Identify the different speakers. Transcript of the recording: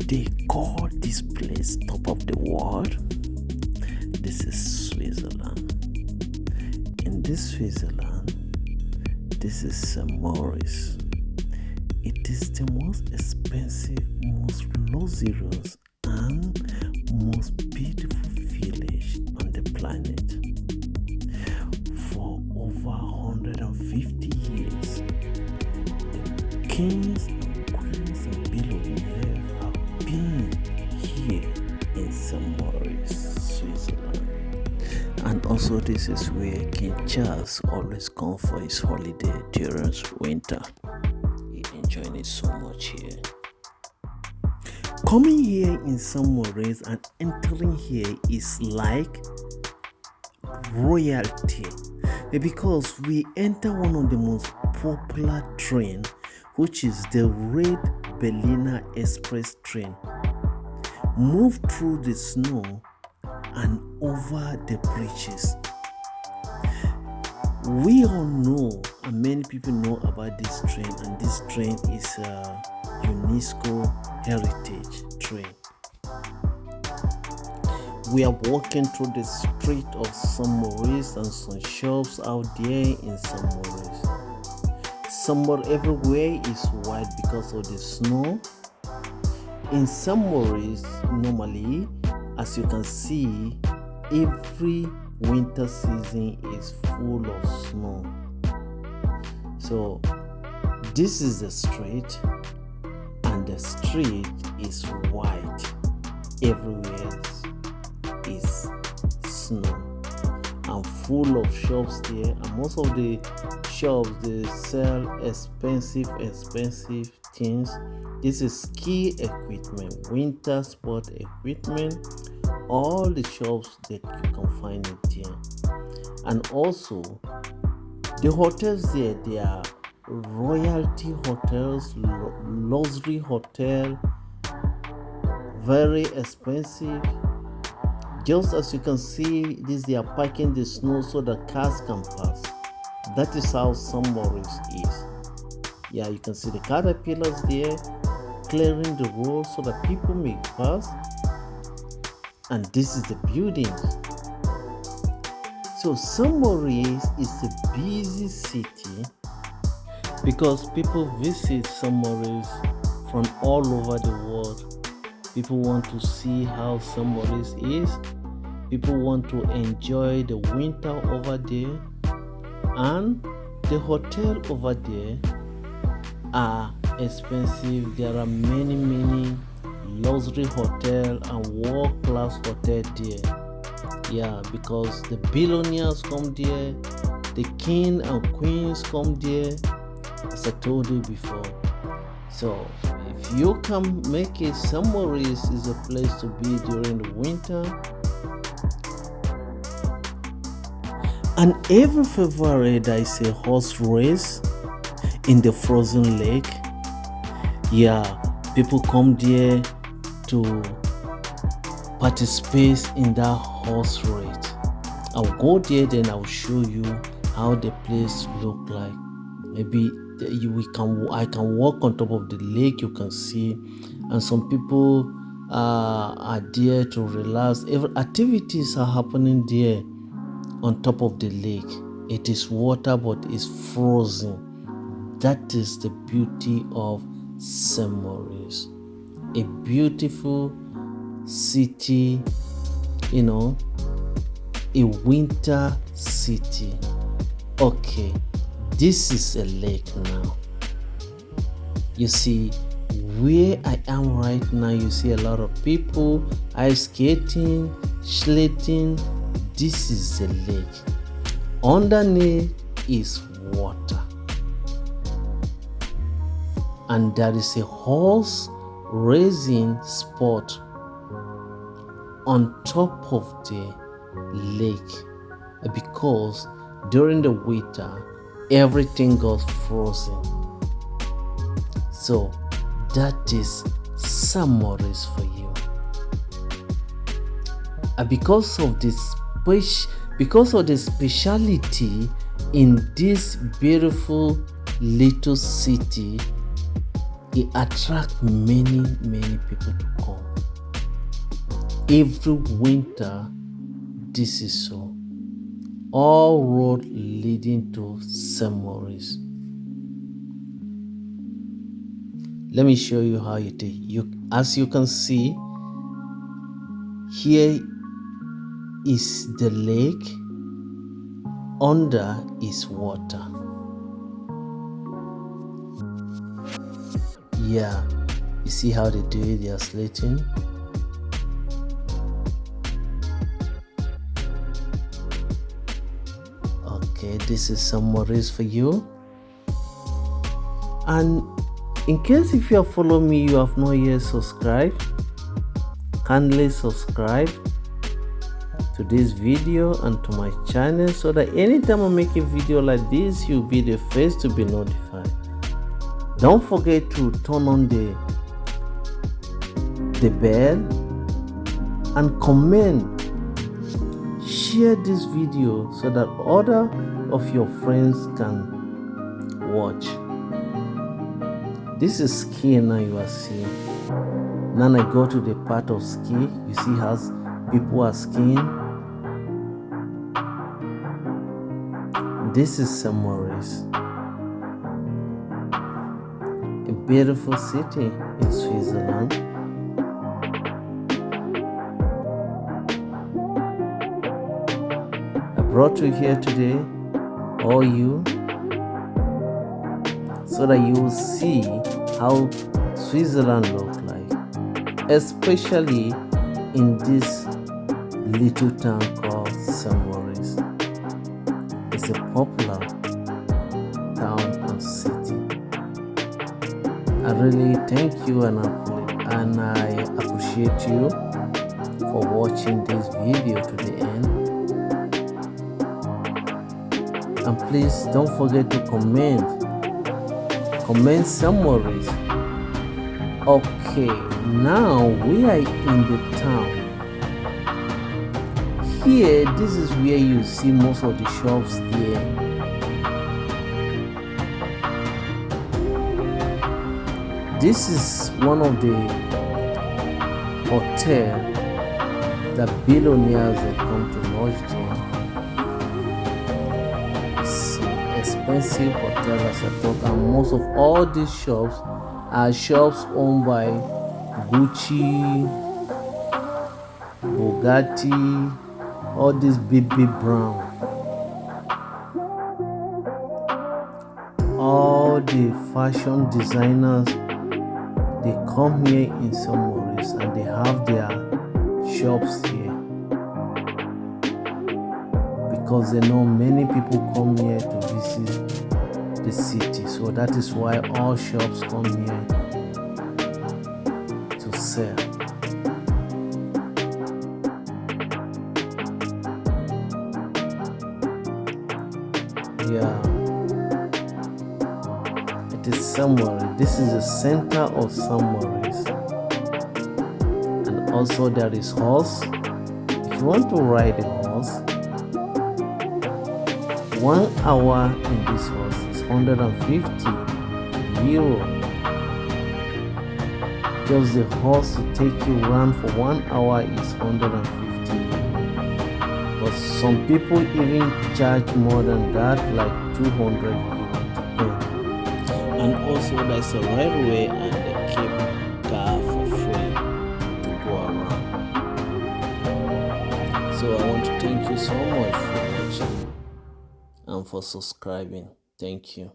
Speaker 1: they call this place top of the world? This is Switzerland. In this Switzerland, this is St Moritz. It is the most expensive, most luxurious, and most beautiful village on the planet. For over 150 years, the kings and queens and billionaires have been here in St Moritz, Switzerland. And also this is where King Charles always comes for his holiday during winter. He enjoys it so much here. Coming here in St Moritz and entering here is like royalty, because we enter one of the most popular train, which is the red Berliner Express train. Move through the snow and over the bridges. We all know, and many people know about this train, and this train is a UNESCO heritage train. We are walking through the street of St Moritz and some shops out there in St Moritz. Somewhere everywhere is white because of the snow. In St Moritz, normally, as you can see, every winter season is full of snow. So this is the street, and the street is white. Everywhere is snow and full of shops there, and most of the shops they sell expensive things. This is ski equipment, winter sport equipment, all the shops that you can find it there. And also the hotels there, they are royalty hotels, luxury hotel, very expensive. Just as you can see, they are parking the snow so the cars can pass. That is how St Moritz is. Yeah, you can see the caterpillars there clearing the road so that people may pass. And this is the buildings. So St Moritz is a busy city because people visit St Moritz from all over the world. People want to see how St Moritz is. People want to enjoy the winter over there. And the hotel over there are expensive. There are many luxury hotel and world-class hotel there. Yeah, because the billionaires come there, the king and queens come there, as I told you before. So if you can make it, St Moritz is a place to be during the winter. And every February there is a horse race in the frozen lake. Yeah, people come there to participate in that horse race. I'll go there, then I'll show you how the place look like. Maybe I can walk on top of the lake, you can see, and some people are there to relax. Every activities are happening there on top of the lake. It is water, but it's frozen. That is the beauty of St Moritz. A beautiful city, a winter city. Okay, this is a lake now. You see, where I am right now, you see a lot of people ice skating, sledding. This is a lake. Underneath is water. And there is a horse racing spot on top of the lake, because during the winter everything goes frozen. So that is St Moritz for you. And because of the speciality in this beautiful little city, it attracts many people to Every winter, this is so. All road leading to St Moritz. Let me show you how it is. As you can see, here is the lake. Under is water. Yeah, you see how they do it? They are slating. Okay, this is St Moritz for you. And in case if you have followed me, you have not yet subscribed, kindly subscribe to this video and to my channel so that anytime I make a video like this, you'll be the first to be notified. Don't forget to turn on the bell and comment. Share this video so that other of your friends can watch. This is skiing now you are seeing. Now I go to the part of ski. You see how people are skiing. This is St Moritz, a beautiful city in Switzerland. I brought you here today, all you, so that you will see how Switzerland looks like, especially in this little town called St Moritz. It's a popular town and city. I really thank you and I appreciate you for watching this video to the end. And please don't forget to comment St Moritz. Okay, now we are in the town. Here, this is where you see most of the shops here. This is one of the hotels that billionaires that come to lodge there. It's an expensive hotel as I talk, and most of all these shops are shops owned by Gucci, Bugatti, all these big brown. All the fashion designers, they come here in St Moritz and they have their shops here because they know many people come here to visit the city. So that is why all shops come here to sell. Yeah, it is St Moritz. This is the center of St Moritz, and also there is horse. If you want to ride a horse, 1 hour in this horse is 150 euro. Just the horse to take you around for 1 hour is 150 euro. But some people even charge more than that, like 200 euro. And also there's a railway and a cable car for free to go around. So I want to thank you so much for watching and for subscribing. Thank you.